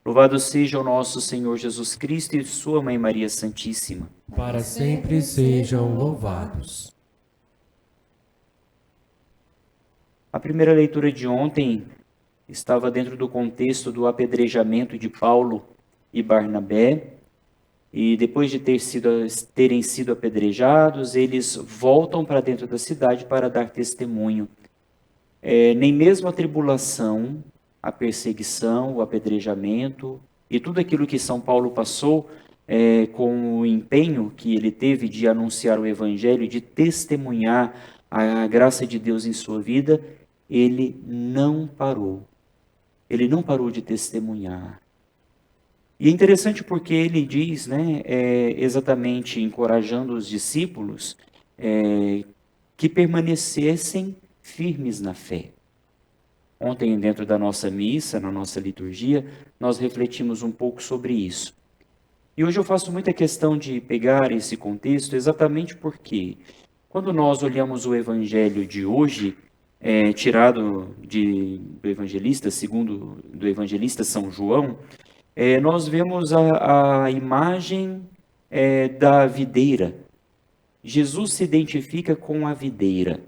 Louvado seja o nosso Senhor Jesus Cristo e sua Mãe Maria Santíssima. Para sempre sejam louvados. A primeira leitura de ontem estava dentro do contexto do apedrejamento de Paulo e Barnabé, e depois de terem sido apedrejados, eles voltam para dentro da cidade para dar testemunho. Nem mesmo a tribulação, a perseguição, o apedrejamento e tudo aquilo que São Paulo passou, com o empenho que ele teve de anunciar o Evangelho, de testemunhar a graça de Deus em sua vida, ele não parou. Ele não parou de testemunhar. E é interessante porque ele diz, né, exatamente encorajando os discípulos, que permanecessem firmes na fé. Ontem, dentro da nossa missa, na nossa liturgia, nós refletimos um pouco sobre isso. E hoje eu faço muita questão de pegar esse contexto exatamente porque, quando nós olhamos o Evangelho de hoje, tirado do evangelista, segundo do evangelista São João, nós vemos a imagem da videira. Jesus se identifica com a videira.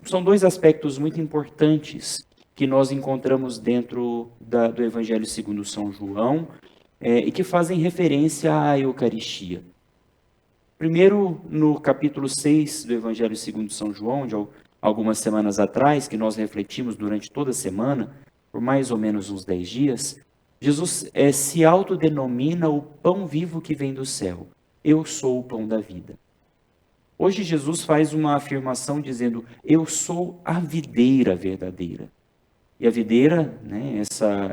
São dois aspectos muito importantes que nós encontramos dentro do Evangelho segundo São João e que fazem referência à Eucaristia. Primeiro, no capítulo 6 do Evangelho segundo São João, de algumas semanas atrás, que nós refletimos durante toda a semana, por mais ou menos uns 10 dias, Jesus se autodenomina o pão vivo que vem do céu. Eu sou o pão da vida. Hoje Jesus faz uma afirmação dizendo, eu sou a videira verdadeira. E a videira, né,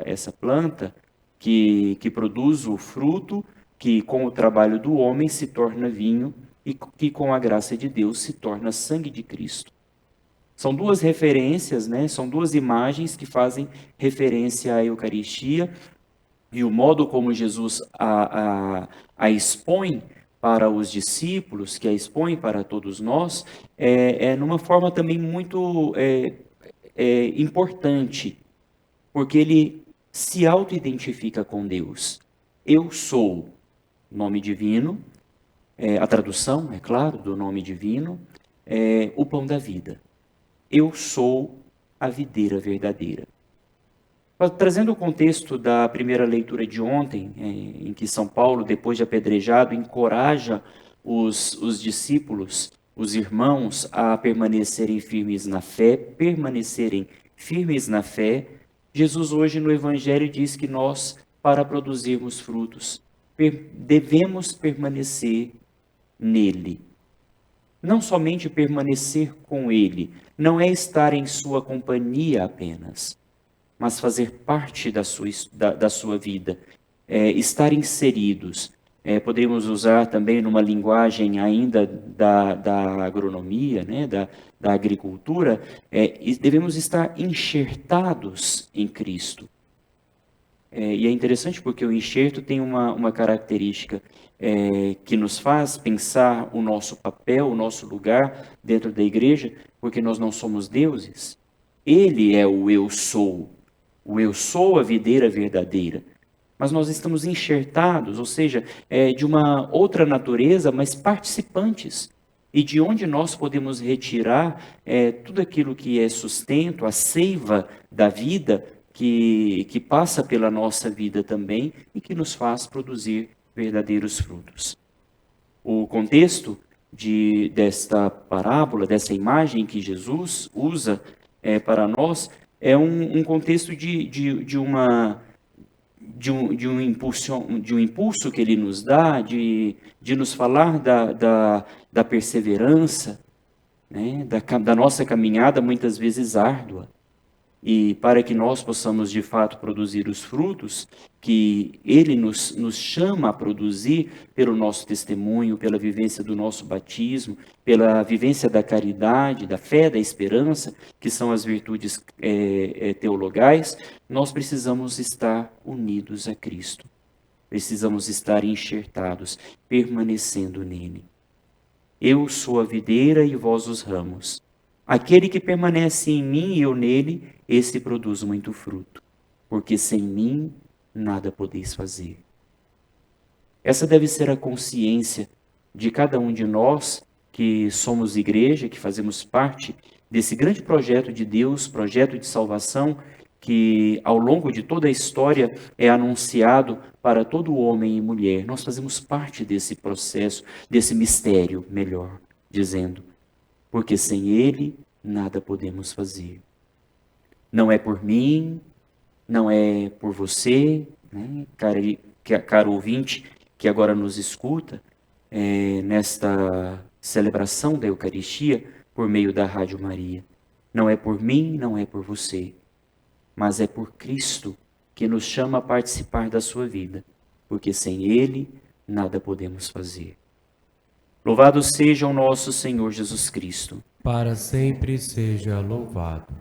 essa planta que produz o fruto, que com o trabalho do homem se torna vinho e que com a graça de Deus se torna sangue de Cristo. São duas referências, né, são duas imagens que fazem referência à Eucaristia e o modo como Jesus a expõe para os discípulos, que a expõe para todos nós, numa forma também muito importante, porque ele se auto-identifica com Deus. Eu sou, nome divino, a tradução, é claro, do nome divino, o pão da vida. Eu sou a videira verdadeira. Trazendo o contexto da primeira leitura de ontem, em que São Paulo, depois de apedrejado, encoraja os discípulos, os irmãos, a permanecerem firmes na fé, Jesus hoje no Evangelho diz que nós, para produzirmos frutos, devemos permanecer nele. Não somente permanecer com ele, não é estar em sua companhia apenas, mas fazer parte da sua vida, estar inseridos. Poderíamos usar também numa linguagem ainda da agronomia, né, da agricultura, e devemos estar enxertados em Cristo. E é interessante porque o enxerto tem uma característica que nos faz pensar o nosso papel, o nosso lugar dentro da igreja, porque nós não somos deuses. Ele é o eu sou a videira verdadeira. Mas nós estamos enxertados, ou seja, de uma outra natureza, mas participantes. E de onde nós podemos retirar tudo aquilo que é sustento, a seiva da vida, que passa pela nossa vida também e que nos faz produzir verdadeiros frutos. O contexto desta parábola, dessa imagem que Jesus usa para nós, é um contexto de um impulso que ele nos dá, de nos falar da perseverança, né, da nossa caminhada muitas vezes árdua. E para que nós possamos de fato produzir os frutos que ele nos chama a produzir pelo nosso testemunho, pela vivência do nosso batismo, pela vivência da caridade, da fé, da esperança, que são as virtudes teologais, nós precisamos estar unidos a Cristo. Precisamos estar enxertados, permanecendo nele. Eu sou a videira e vós os ramos. Aquele que permanece em mim e eu nele, esse produz muito fruto. Porque sem mim nada podeis fazer. Essa deve ser a consciência de cada um de nós que somos igreja, que fazemos parte desse grande projeto de Deus, projeto de salvação, que ao longo de toda a história é anunciado para todo homem e mulher. Nós fazemos parte desse processo, desse mistério, melhor dizendo, porque sem Ele nada podemos fazer. Não é por mim, não é por você, né, caro ouvinte, que agora nos escuta, nesta celebração da Eucaristia por meio da Rádio Maria. Não é por mim, não é por você, mas é por Cristo que nos chama a participar da sua vida, porque sem Ele nada podemos fazer. Louvado seja o nosso Senhor Jesus Cristo. Para sempre seja louvado.